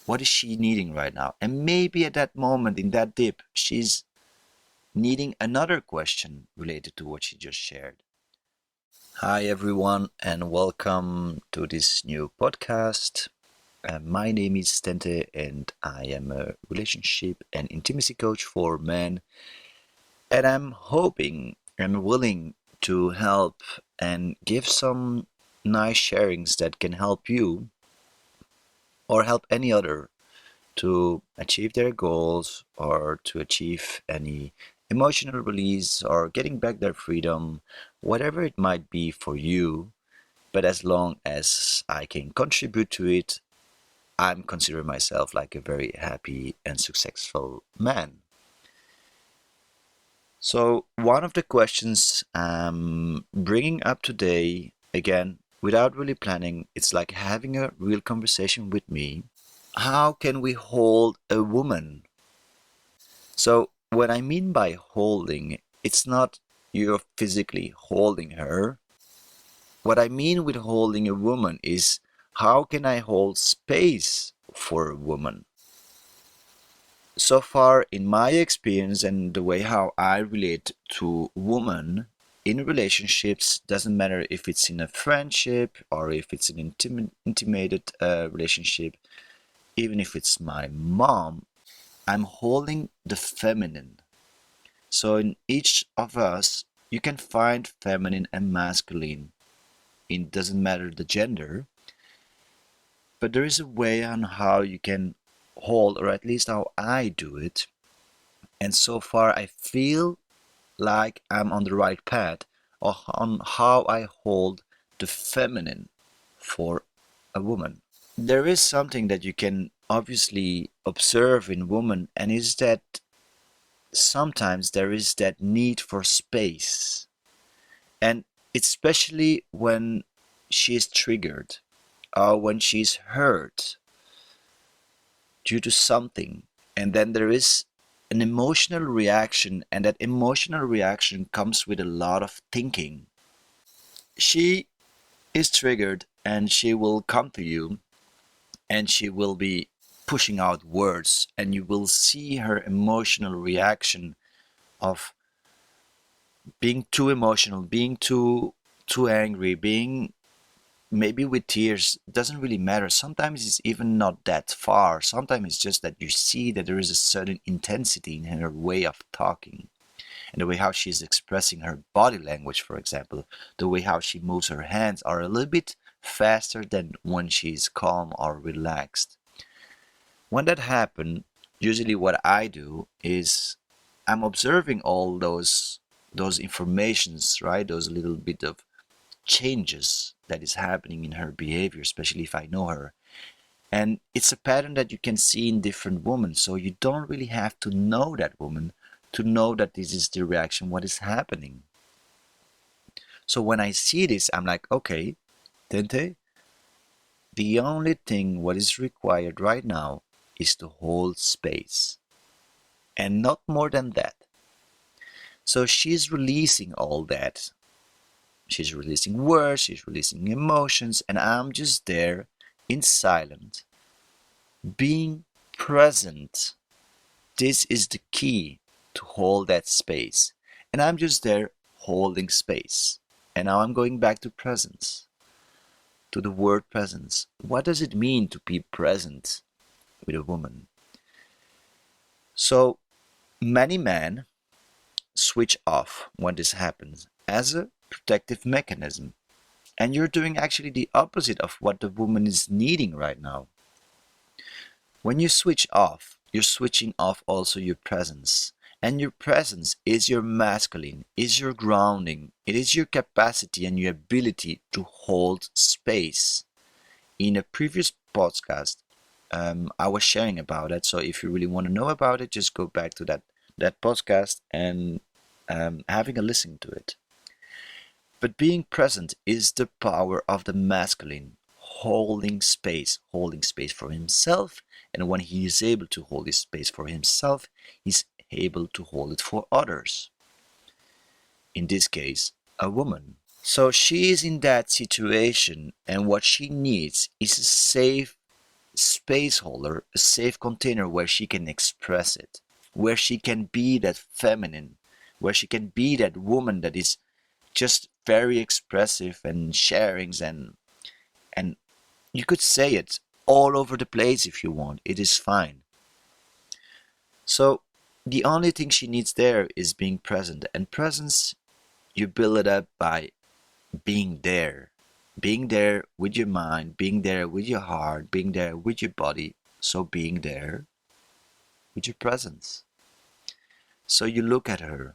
What is she needing right now? And maybe at that moment, in that dip, she's needing another question related to what she just shared. Hi, everyone, and welcome to this new podcast. My name is Stente, and I am a relationship and intimacy coach for men. And I'm hoping and willing to help and give some nice sharings that can help you or help any other to achieve their goals or to achieve any emotional release or getting back their freedom, whatever it might be for you. But as long as I can contribute to it, I'm considering myself like a very happy and successful man. So, one of the questions I'm bringing up today, again, without really planning, it's like having a real conversation with me. How can we hold a woman? So, what I mean by holding, it's not you're physically holding her. What I mean with holding a woman is how can I hold space for a woman? So far, in my experience and the way how I relate to women in relationships, doesn't matter if it's in a friendship or if it's an intimated relationship, even if it's my mom, I'm holding the feminine. So in each of us, you can find feminine and masculine. It doesn't matter the gender, but there is a way on how you can hold, or at least how I do it. And so far, I feel like I'm on the right path on how I hold the feminine for a woman. There is something that you can obviously observe in women, and is that sometimes there is that need for space. And especially when she is triggered or when she's hurt due to something. And then there is an emotional reaction, and that emotional reaction comes with a lot of thinking. She is triggered and she will come to you and she will be pushing out words, and you will see her emotional reaction of being too emotional, being too angry, being maybe with tears. Doesn't really matter. Sometimes it's even not that far. Sometimes it's just that you see that there is a certain intensity in her way of talking, and the way how she's expressing her body language, for example, the way how she moves her hands are a little bit faster than when she's calm or relaxed. When that happens, usually what I do is I'm observing all those informations, right? Those little bit of changes that is happening in her behavior, especially if I know her. And it's a pattern that you can see in different women. So you don't really have to know that woman to know that this is the reaction, what is happening. So when I see this, I'm like, okay, Tente, the only thing what is required right now is to hold space. And not more than that. So she's releasing all that. She's releasing words, she's releasing emotions, and I'm just there in silence, being present. This is the key to hold that space. And I'm just there holding space. And now I'm going back to presence, to the word presence. What does it mean to be present with a woman? So many men switch off when this happens as a protective mechanism. And you're doing actually the opposite of what the woman is needing right now. When you switch off, you're switching off also your presence. And your presence is your masculine, is your grounding, it is your capacity and your ability to hold space. In a previous podcast, I was sharing about it. So if you really want to know about it, just go back to that podcast and having a listen to it. But being present is the power of the masculine, holding space for himself. And when he is able to hold this space for himself, he's able to hold it for others. In this case, a woman. So she is in that situation, and what she needs is a safe space holder, a safe container where she can express it, where she can be that feminine, where she can be that woman that is just very expressive and sharings and you could say it all over the place if you want. It is fine. So the only thing she needs there is being present. And presence, you build it up by being there. Being there with your mind, being there with your heart, being there with your body. So being there with your presence. So you look at her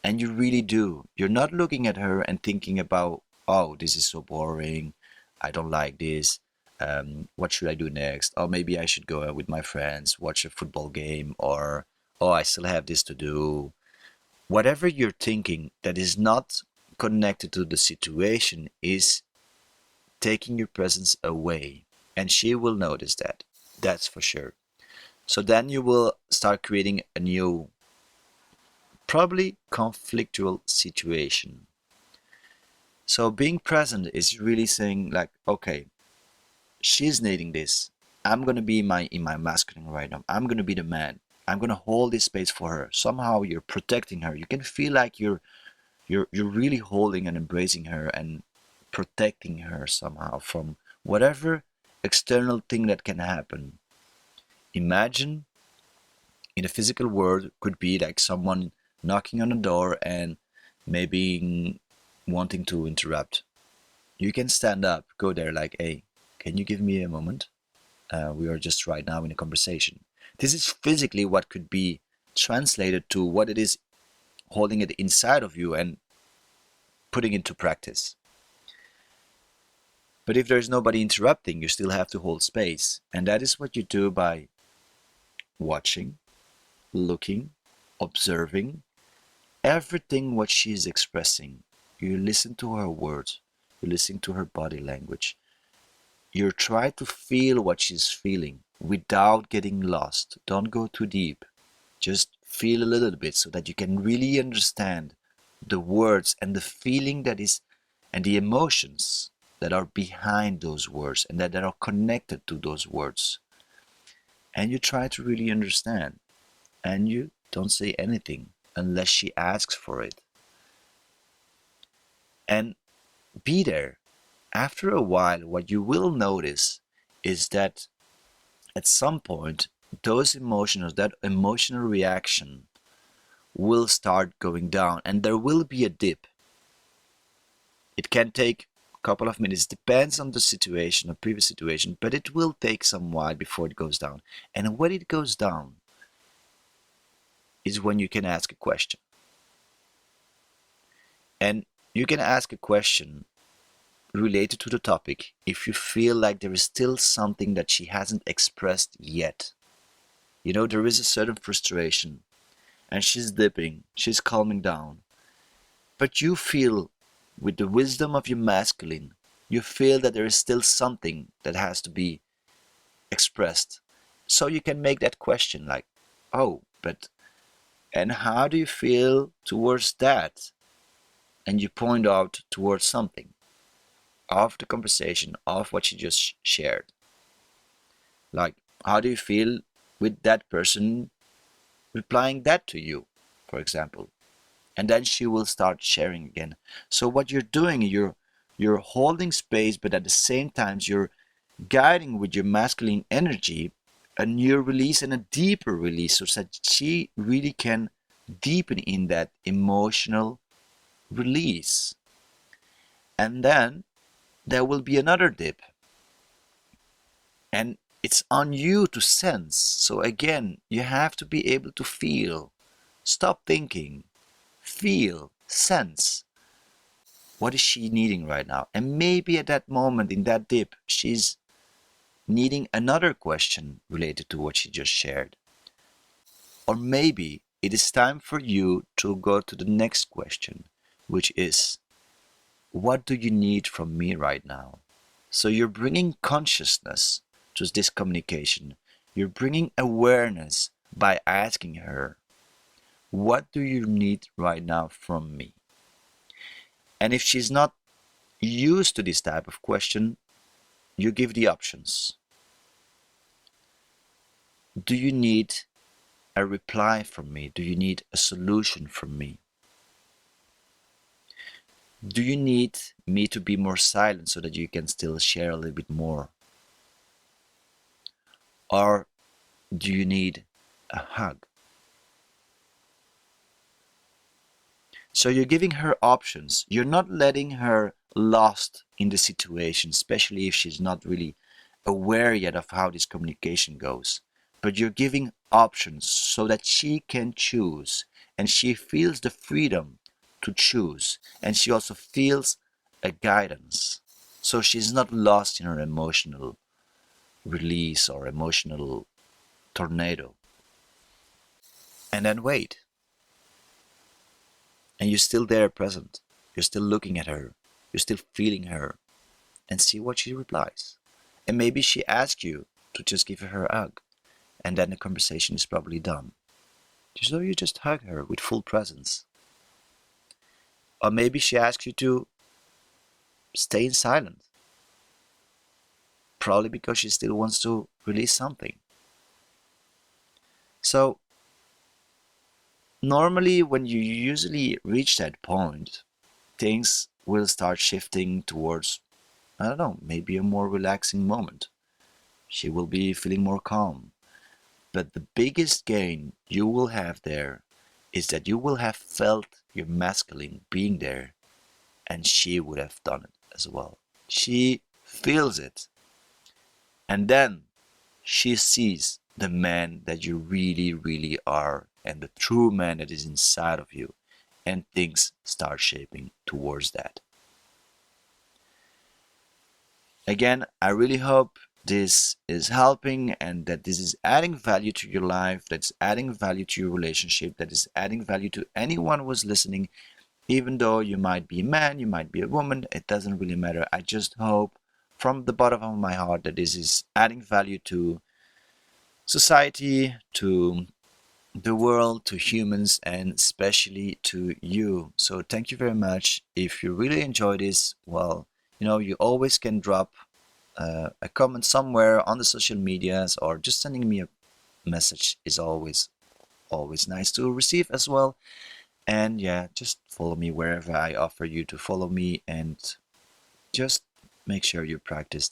and you really do. You're not looking at her and thinking about, oh, this is so boring. I don't like this. What should I do next? Or maybe I should go out with my friends, watch a football game, or oh, I still have this to do. Whatever you're thinking that is not connected to the situation is taking your presence away. And she will notice that. That's for sure. So then you will start creating a new, probably conflictual situation. So being present is really saying like, okay, she's needing this. I'm gonna be in my masculine right now. I'm gonna be the man. I'm gonna hold this space for her. Somehow you're protecting her. You can feel like you're really holding and embracing her and protecting her somehow from whatever external thing that can happen. Imagine in the physical world could be like someone knocking on the door and maybe wanting to interrupt. You can stand up, go there like, hey, can you give me a moment? We are just right now in a conversation. This is physically what could be translated to what it is holding it inside of you and putting into practice. But if there's nobody interrupting, you still have to hold space. And that is what you do by watching, looking, observing everything what she is expressing. You listen to her words, you listen to her body language. You try to feel what she's feeling without getting lost. Don't go too deep. Just feel a little bit so that you can really understand the words and the feeling that is and the emotions that are behind those words and that are connected to those words. And you try to really understand. And you don't say anything unless she asks for it. And be there. After a while, what you will notice is that at some point, those emotions, that emotional reaction will start going down and there will be a dip. It can take a couple of minutes, depends on the situation, the previous situation, but it will take some while before it goes down. And when it goes down is when you can ask a question. And you can ask a question related to the topic if you feel like there is still something that she hasn't expressed yet. You know, there is a certain frustration and she's dipping, she's calming down. But you feel, with the wisdom of your masculine, you feel that there is still something that has to be expressed. So you can make that question like, oh, but, and how do you feel towards that? And you point out towards something of the conversation, of what you just shared. Like, how do you feel with that person replying that to you, for example? And then she will start sharing again. So what you're doing, you're holding space, but at the same time you're guiding with your masculine energy a new release and a deeper release, so that she really can deepen in that emotional release. And then there will be another dip. And it's on you to sense. So again, you have to be able to feel. Stop thinking. Feel. Sense. What is she needing right now? And maybe at that moment, in that dip, she's needing another question related to what she just shared. Or maybe it is time for you to go to the next question, which is, what do you need from me right now? So you're bringing consciousness to this communication. You're bringing awareness by asking her, what do you need right now from me? And if she's not used to this type of question, you give the options. do you need a reply from me? Do you need a solution from me? Do you need me to be more silent so that you can still share a little bit more? Or do you need a hug? So you're giving her options. You're not letting her lost in the situation, especially if she's not really aware yet of how this communication goes. But you're giving options so that she can choose, and she feels the freedom to choose, and she also feels a guidance. So she's not lost in her emotional release or emotional tornado. And then wait. And you're still there present. You're still looking at her. You're still feeling her. And see what she replies. And maybe she asks you to just give her a hug. And then the conversation is probably done. So you just hug her with full presence. Or maybe she asks you to stay in silence. Probably because she still wants to release something. So normally when you usually reach that point, things will start shifting towards, I don't know, maybe a more relaxing moment. She will be feeling more calm. But the biggest gain you will have there is that you will have felt your masculine being there, and she would have done it as well. She feels it. And then she sees the man that you really, really are, and the true man that is inside of you. And things start shaping towards that. Again, I really hope this is helping and that this is adding value to your life, that's adding value to your relationship, that is adding value to anyone who's listening, even though you might be a man, you might be a woman, it doesn't really matter. I just hope from the bottom of my heart that this is adding value to society, to the world, to humans, and especially to you. So thank you very much. If you really enjoy this, well, you always can drop a comment somewhere on the social medias, or just sending me a message is always nice to receive as well. And yeah, just follow me wherever I offer you to follow me, and just make sure you practice